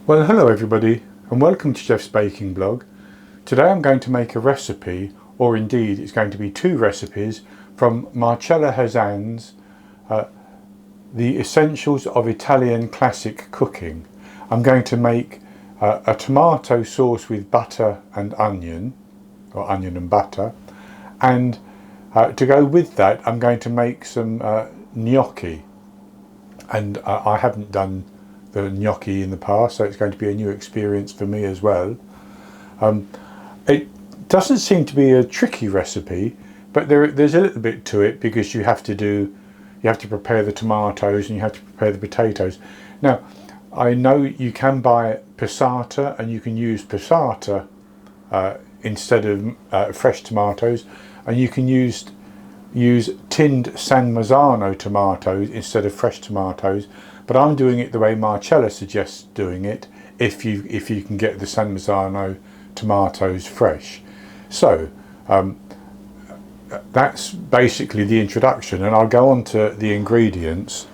Well, hello everybody and welcome to Jeff's Baking Blog. Today I'm going to make a recipe, or indeed it's going to be two recipes from Marcella Hazan's The Essentials of Italian Classic Cooking. I'm going to make a tomato sauce with butter and onion, or onion and butter, and to go with that I'm going to make some gnocchi, and I haven't done the gnocchi in the past, so it's going to be a new experience for me as well. It doesn't seem to be a tricky recipe, but there's a little bit to it because you have to prepare the tomatoes and you have to prepare the potatoes. Now, I know you can buy passata and you can use passata instead of fresh tomatoes, and you can use tinned San Marzano tomatoes instead of fresh tomatoes, but I'm doing it the way Marcella suggests doing it if you can get the San Marzano tomatoes fresh. So that's basically the introduction, and I'll go on to the ingredients.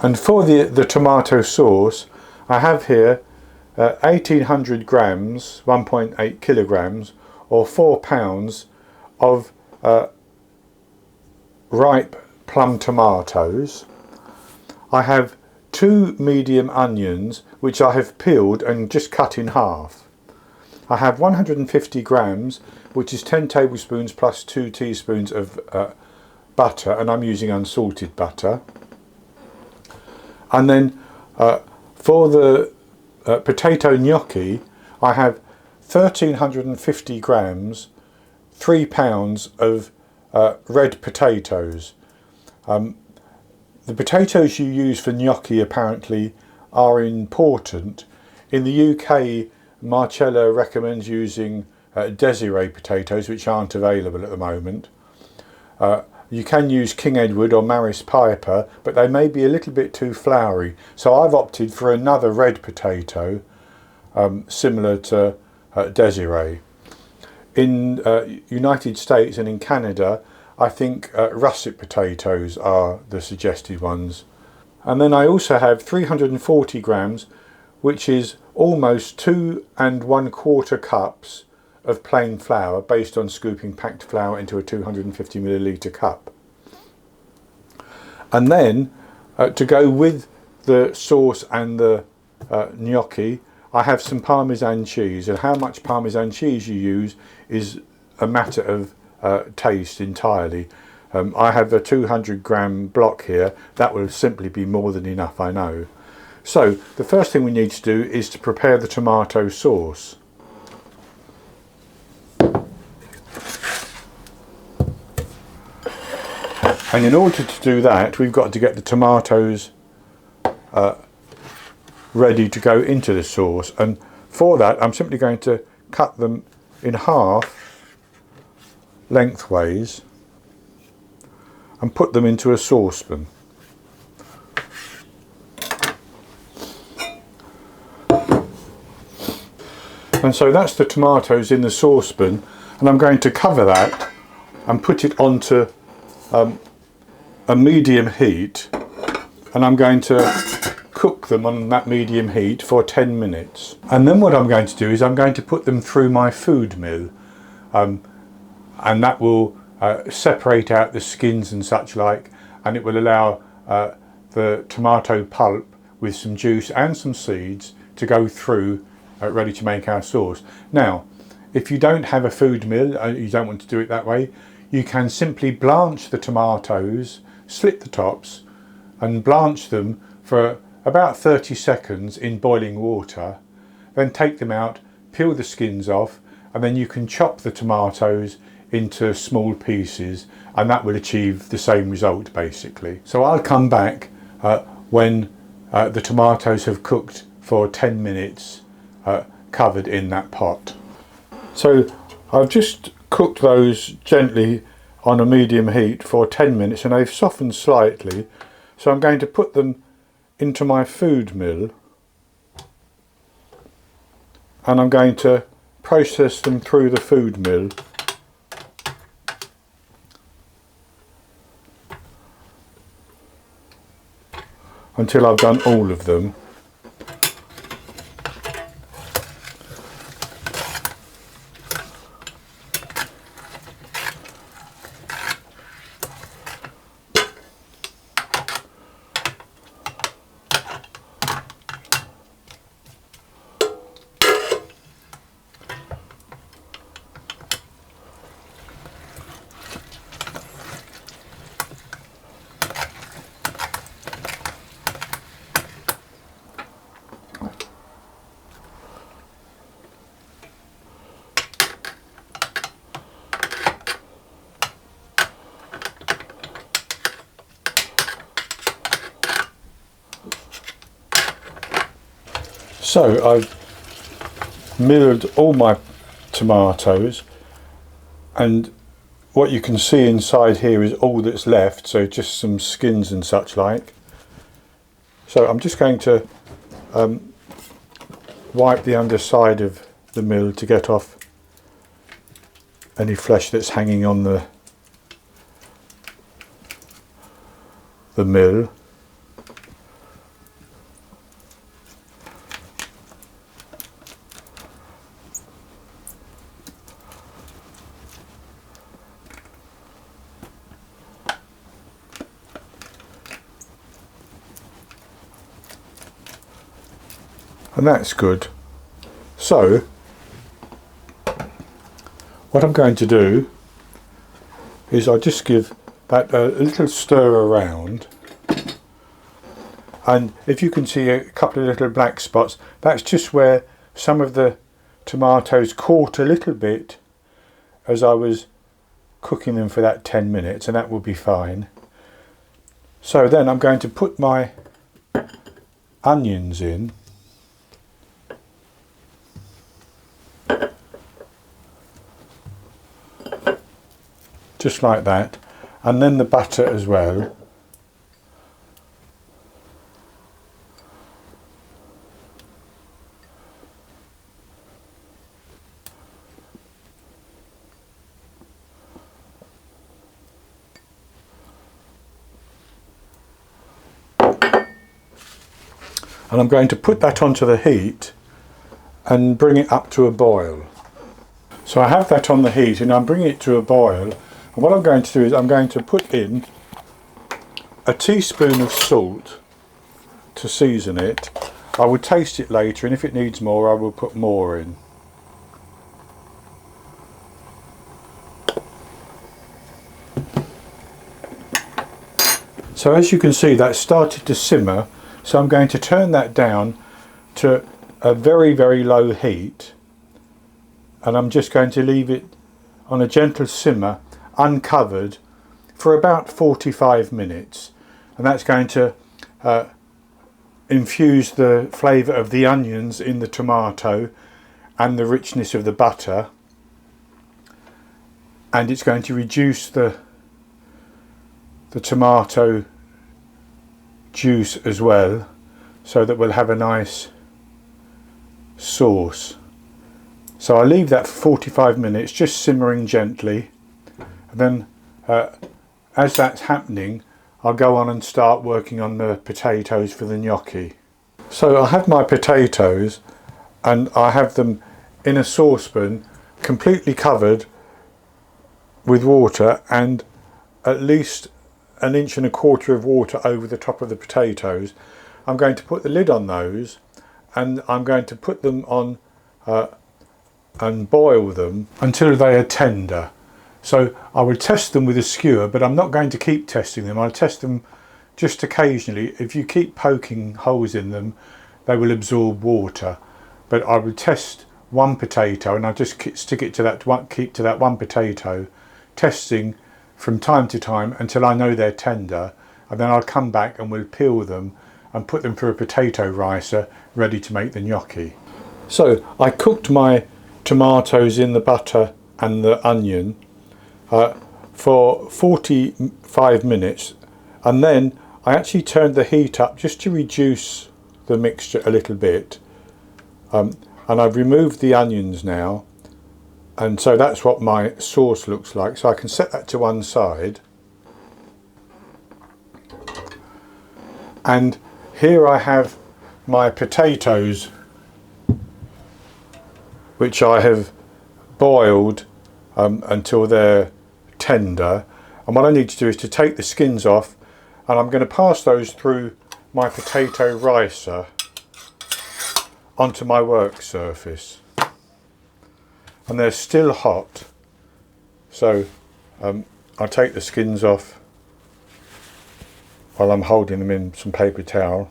And for the tomato sauce, I have here 1800 grams, 1.8 kilograms, or 4 pounds of ripe plum tomatoes. I have 2 medium onions which I have peeled and just cut in half. I have 150 grams, which is 10 tablespoons plus 2 teaspoons of butter, and I'm using unsalted butter. And then for the potato gnocchi, I have 1350 grams, 3 pounds of red potatoes. The potatoes you use for gnocchi apparently are important. In the UK, Marcella recommends using Desiree potatoes, which aren't available at the moment. You can use King Edward or Maris Piper, but they may be a little bit too floury. So I've opted for another red potato, similar to Desiree. In United States and in Canada, I think russet potatoes are the suggested ones. And then I also have 340 grams, which is almost 2 1/4 cups of plain flour, based on scooping packed flour into a 250 milliliter cup. And then to go with the sauce and the gnocchi, I have some Parmesan cheese, and how much Parmesan cheese you use is a matter of taste entirely. I have a 200 gram block here. That will simply be more than enough, I know. So the first thing we need to do is to prepare the tomato sauce. And in order to do that, we've got to get the tomatoes ready to go into the sauce, and for that I'm simply going to cut them in half lengthways and put them into a saucepan. And so that's the tomatoes in the saucepan, and I'm going to cover that and put it onto a medium heat, and I'm going to cook them on that medium heat for 10 minutes. And then what I'm going to do is I'm going to put them through my food mill, and that will separate out the skins and such like, and it will allow the tomato pulp with some juice and some seeds to go through, ready to make our sauce. Now, if you don't have a food mill, you don't want to do it that way, you can simply blanch the tomatoes, slit the tops and blanch them for about 30 seconds in boiling water, then take them out, peel the skins off, and then you can chop the tomatoes into small pieces, and that will achieve the same result basically. So I'll come back when the tomatoes have cooked for 10 minutes covered in that pot. So I've just cooked those gently on a medium heat for 10 minutes and they've softened slightly, so I'm going to put them into my food mill and I'm going to process them through the food mill until I've done all of them. So I've milled all my tomatoes, and what you can see inside here is all that's left, so just some skins and such like. So I'm just going to wipe the underside of the mill to get off any flesh that's hanging on the mill. And that's good. So what I'm going to do is I'll just give that a little stir around, and if you can see a couple of little black spots, that's just where some of the tomatoes caught a little bit as I was cooking them for that 10 minutes, and that will be fine. So then I'm going to put my onions in. Just like that, and then the butter as well. And I'm going to put that onto the heat and bring it up to a boil. So I have that on the heat and I'm bringing it to a boil. And what I'm going to do is I'm going to put in a teaspoon of salt to season it. I will taste it later, and if it needs more I will put more in. So as you can see, that started to simmer, so I'm going to turn that down to a very, very low heat, and I'm just going to leave it on a gentle simmer uncovered for about 45 minutes, and that's going to infuse the flavour of the onions in the tomato and the richness of the butter, and it's going to reduce the tomato juice as well, so that we'll have a nice sauce. So I'll leave that for 45 minutes just simmering gently. Then as that's happening, I'll go on and start working on the potatoes for the gnocchi. So I have my potatoes and I have them in a saucepan completely covered with water, and at least 1.25 inches of water over the top of the potatoes. I'm going to put the lid on those, and I'm going to put them on and boil them until they are tender. So I will test them with a skewer, but I'm not going to keep testing them. I'll test them just occasionally. If you keep poking holes in them, they will absorb water. But I will test one potato, and I'll just stick it to that one, keep to that one potato, testing from time to time until I know they're tender, and then I'll come back and we'll peel them and put them through a potato ricer ready to make the gnocchi. So I cooked my tomatoes in the butter and the onion for 45 minutes, and then I actually turned the heat up just to reduce the mixture a little bit, and I've removed the onions now, and so that's what my sauce looks like. So I can set that to one side, and here I have my potatoes which I have boiled until they're tender, and what I need to do is to take the skins off, and I'm going to pass those through my potato ricer onto my work surface, and they're still hot, so I'll take the skins off while I'm holding them in some paper towel.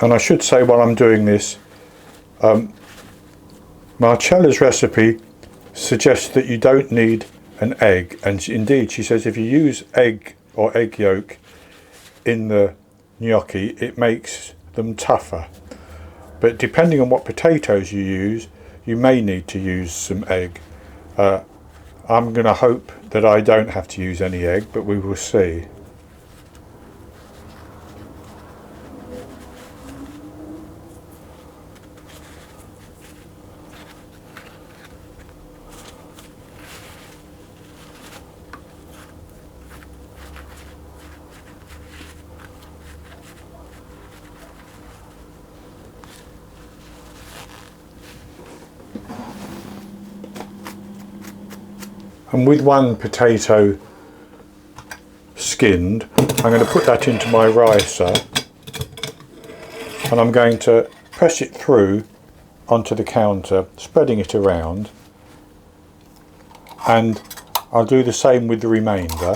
And I should say while I'm doing this, Marcella's recipe suggests that you don't need an egg, and indeed she says if you use egg or egg yolk in the gnocchi it makes them tougher, but depending on what potatoes you use you may need to use some egg. I'm going to hope that I don't have to use any egg, but we will see. And with one potato skinned, I'm going to put that into my ricer and I'm going to press it through onto the counter, spreading it around, and I'll do the same with the remainder.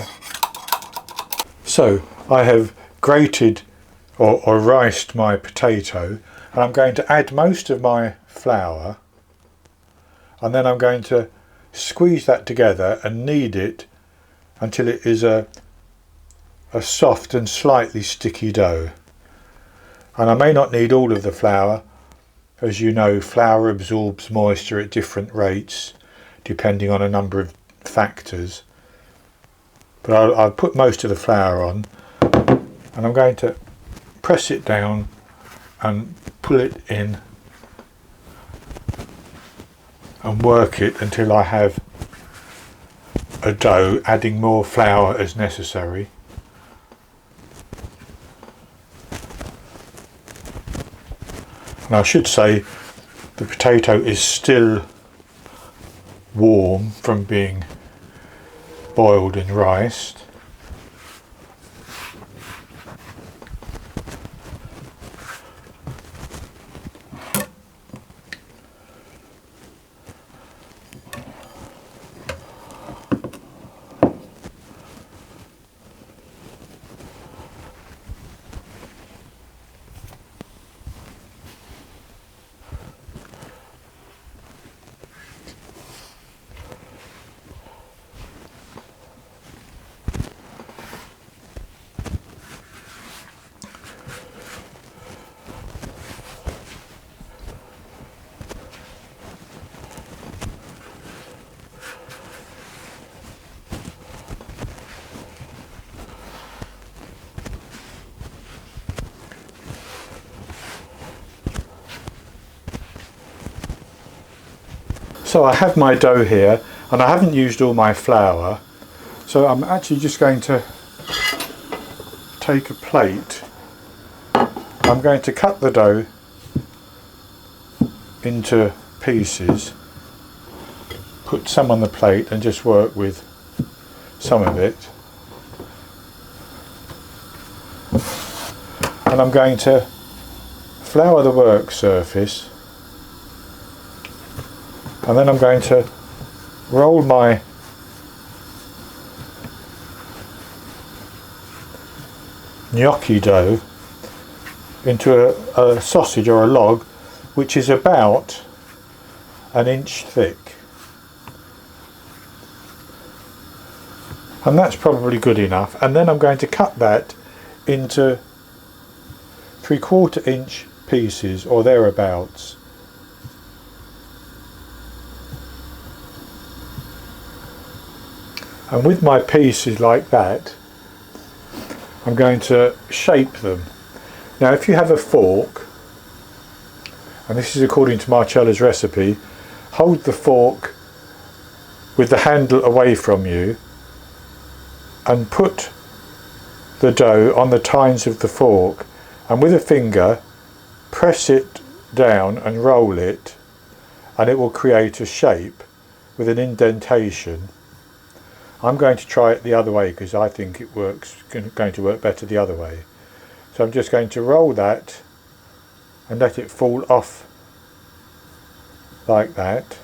So I have grated or riced my potato, and I'm going to add most of my flour, and then I'm going to squeeze that together and knead it until it is a soft and slightly sticky dough. And I may not need all of the flour. As you know, flour absorbs moisture at different rates depending on a number of factors, but I'll put most of the flour on, and I'm going to press it down and pull it in and work it until I have a dough, adding more flour as necessary. And I should say the potato is still warm from being boiled and riced. So I have my dough here, and I haven't used all my flour, so I'm actually just going to take a plate. I'm going to cut the dough into pieces, put some on the plate and just work with some of it, and I'm going to flour the work surface, and then I'm going to roll my gnocchi dough into a sausage or a log which is about an inch thick, and that's probably good enough. And then I'm going to cut that into 3/4 inch pieces or thereabouts. And with my pieces like that, I'm going to shape them. Now if you have a fork, and this is according to Marcella's recipe, hold the fork with the handle away from you and put the dough on the tines of the fork, and with a finger press it down and roll it, and it will create a shape with an indentation. I'm going to try it the other way because I think it going to work better the other way. So I'm just going to roll that and let it fall off like that.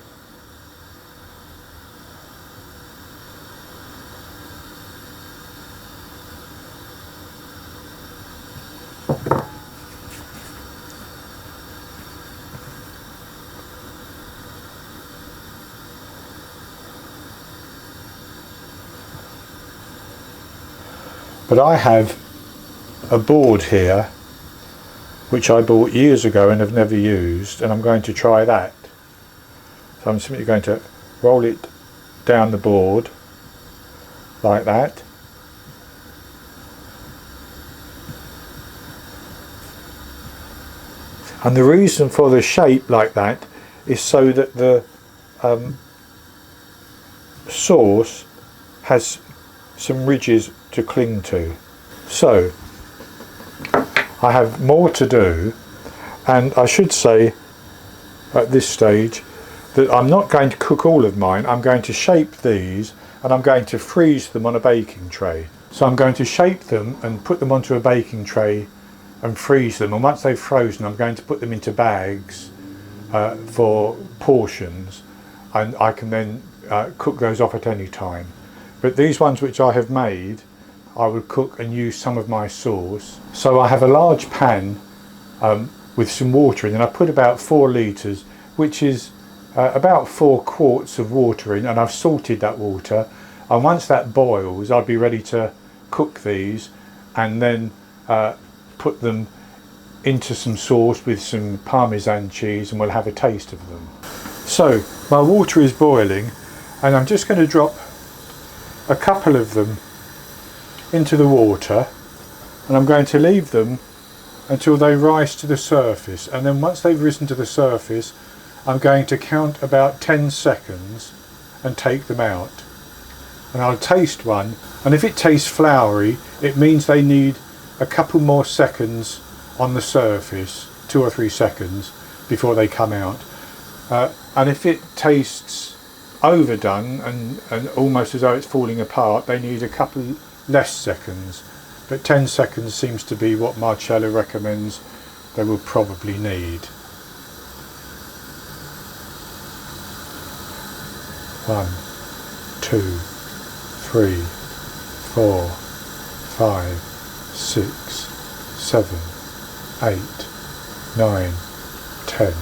But I have a board here which I bought years ago and have never used, and I'm going to try that. So I'm simply going to roll it down the board like that. And the reason for the shape like that is so that the sauce has some ridges to cling to. So I have more to do, and I should say at this stage that I'm not going to cook all of mine. I'm going to shape these and I'm going to freeze them on a baking tray. So I'm going to shape them and put them onto a baking tray and freeze them, and once they've frozen I'm going to put them into bags for portions, and I can then cook those off at any time. But these ones which I have made, I will cook and use some of my sauce. So I have a large pan with some water in, and I put about 4 litres, which is about 4 quarts of water in, and I've salted that water, and once that boils I'll be ready to cook these and then put them into some sauce with some Parmesan cheese, and we'll have a taste of them. So my water is boiling, and I'm just going to drop a couple of them into the water, and I'm going to leave them until they rise to the surface, and then once they've risen to the surface I'm going to count about 10 seconds and take them out, and I'll taste one, and if it tastes floury it means they need a couple more seconds on the surface, 2 or 3 seconds before they come out, and if it tastes overdone and almost as though it's falling apart, they need a couple less seconds, but 10 seconds seems to be what Marcella recommends they will probably need. 1, 2, 3, 4, 5, 6, 7, 8, 9, 10.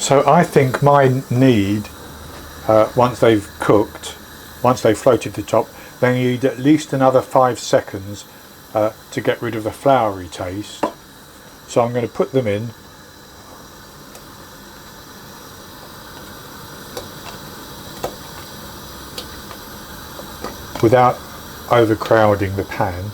So I think mine need, once they've cooked, once they've floated the top, they need at least another 5 seconds to get rid of the floury taste. So I'm going to put them in. Without overcrowding the pan.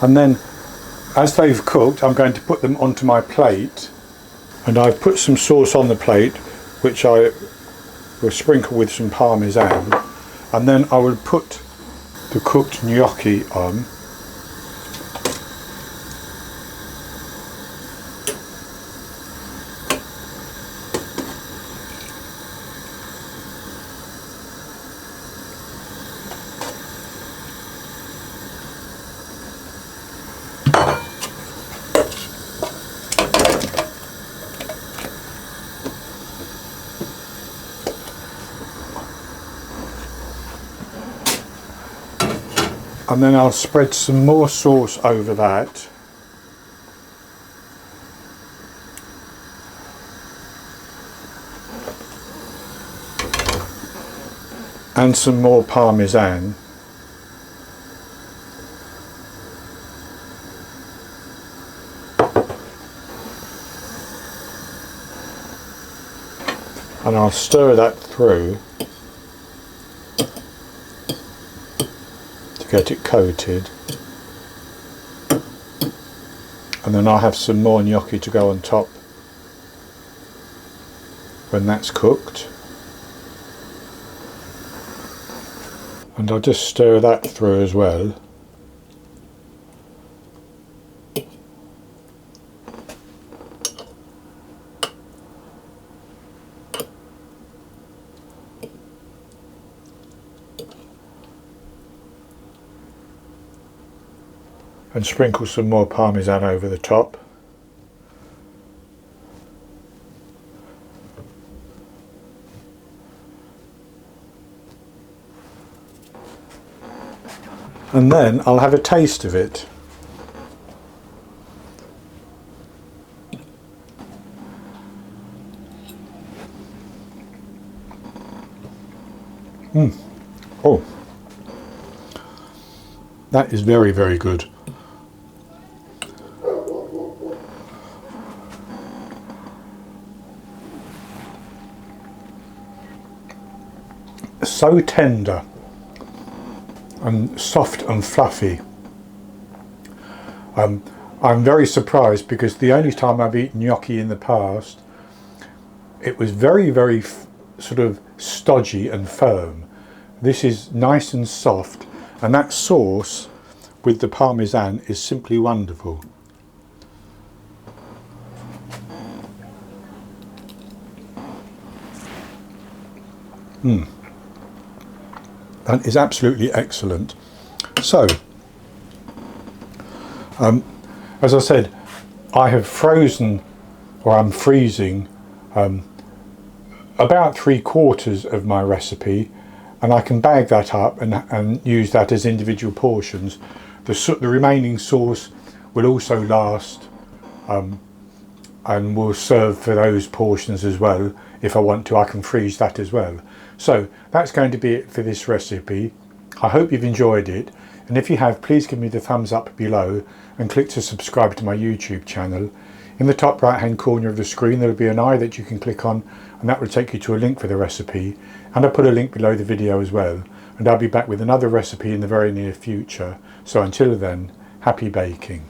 And then as they've cooked I'm going to put them onto my plate, and I've put some sauce on the plate which I will sprinkle with some Parmesan, and then I will put the cooked gnocchi on. And then I'll spread some more sauce over that. And some more Parmesan. and I'll stir that through to get it coated, and then I'll have some more gnocchi to go on top when that's cooked, and I'll just stir that through as well. And sprinkle some more parmesan over the top. And then I'll have a taste of it. Oh, that is very, very good. So tender and soft and fluffy. I'm very surprised, because the only time I've eaten gnocchi in the past, it was very, very sort of stodgy and firm. This is nice and soft, and that sauce with the parmesan is simply wonderful. That is absolutely excellent. So, as I said, I have frozen, or I'm freezing, about 3/4 of my recipe, and I can bag that up and use that as individual portions. The remaining sauce will also last, and will serve for those portions as well. If I want to, I can freeze that as well. So that's going to be it for this recipe. I hope you've enjoyed it, and if you have, please give me the thumbs up below and click to subscribe to my YouTube channel. In the top right hand corner of the screen there will be an eye that you can click on, and that will take you to a link for the recipe, and I'll put a link below the video as well, and I'll be back with another recipe in the very near future. So until then, happy baking.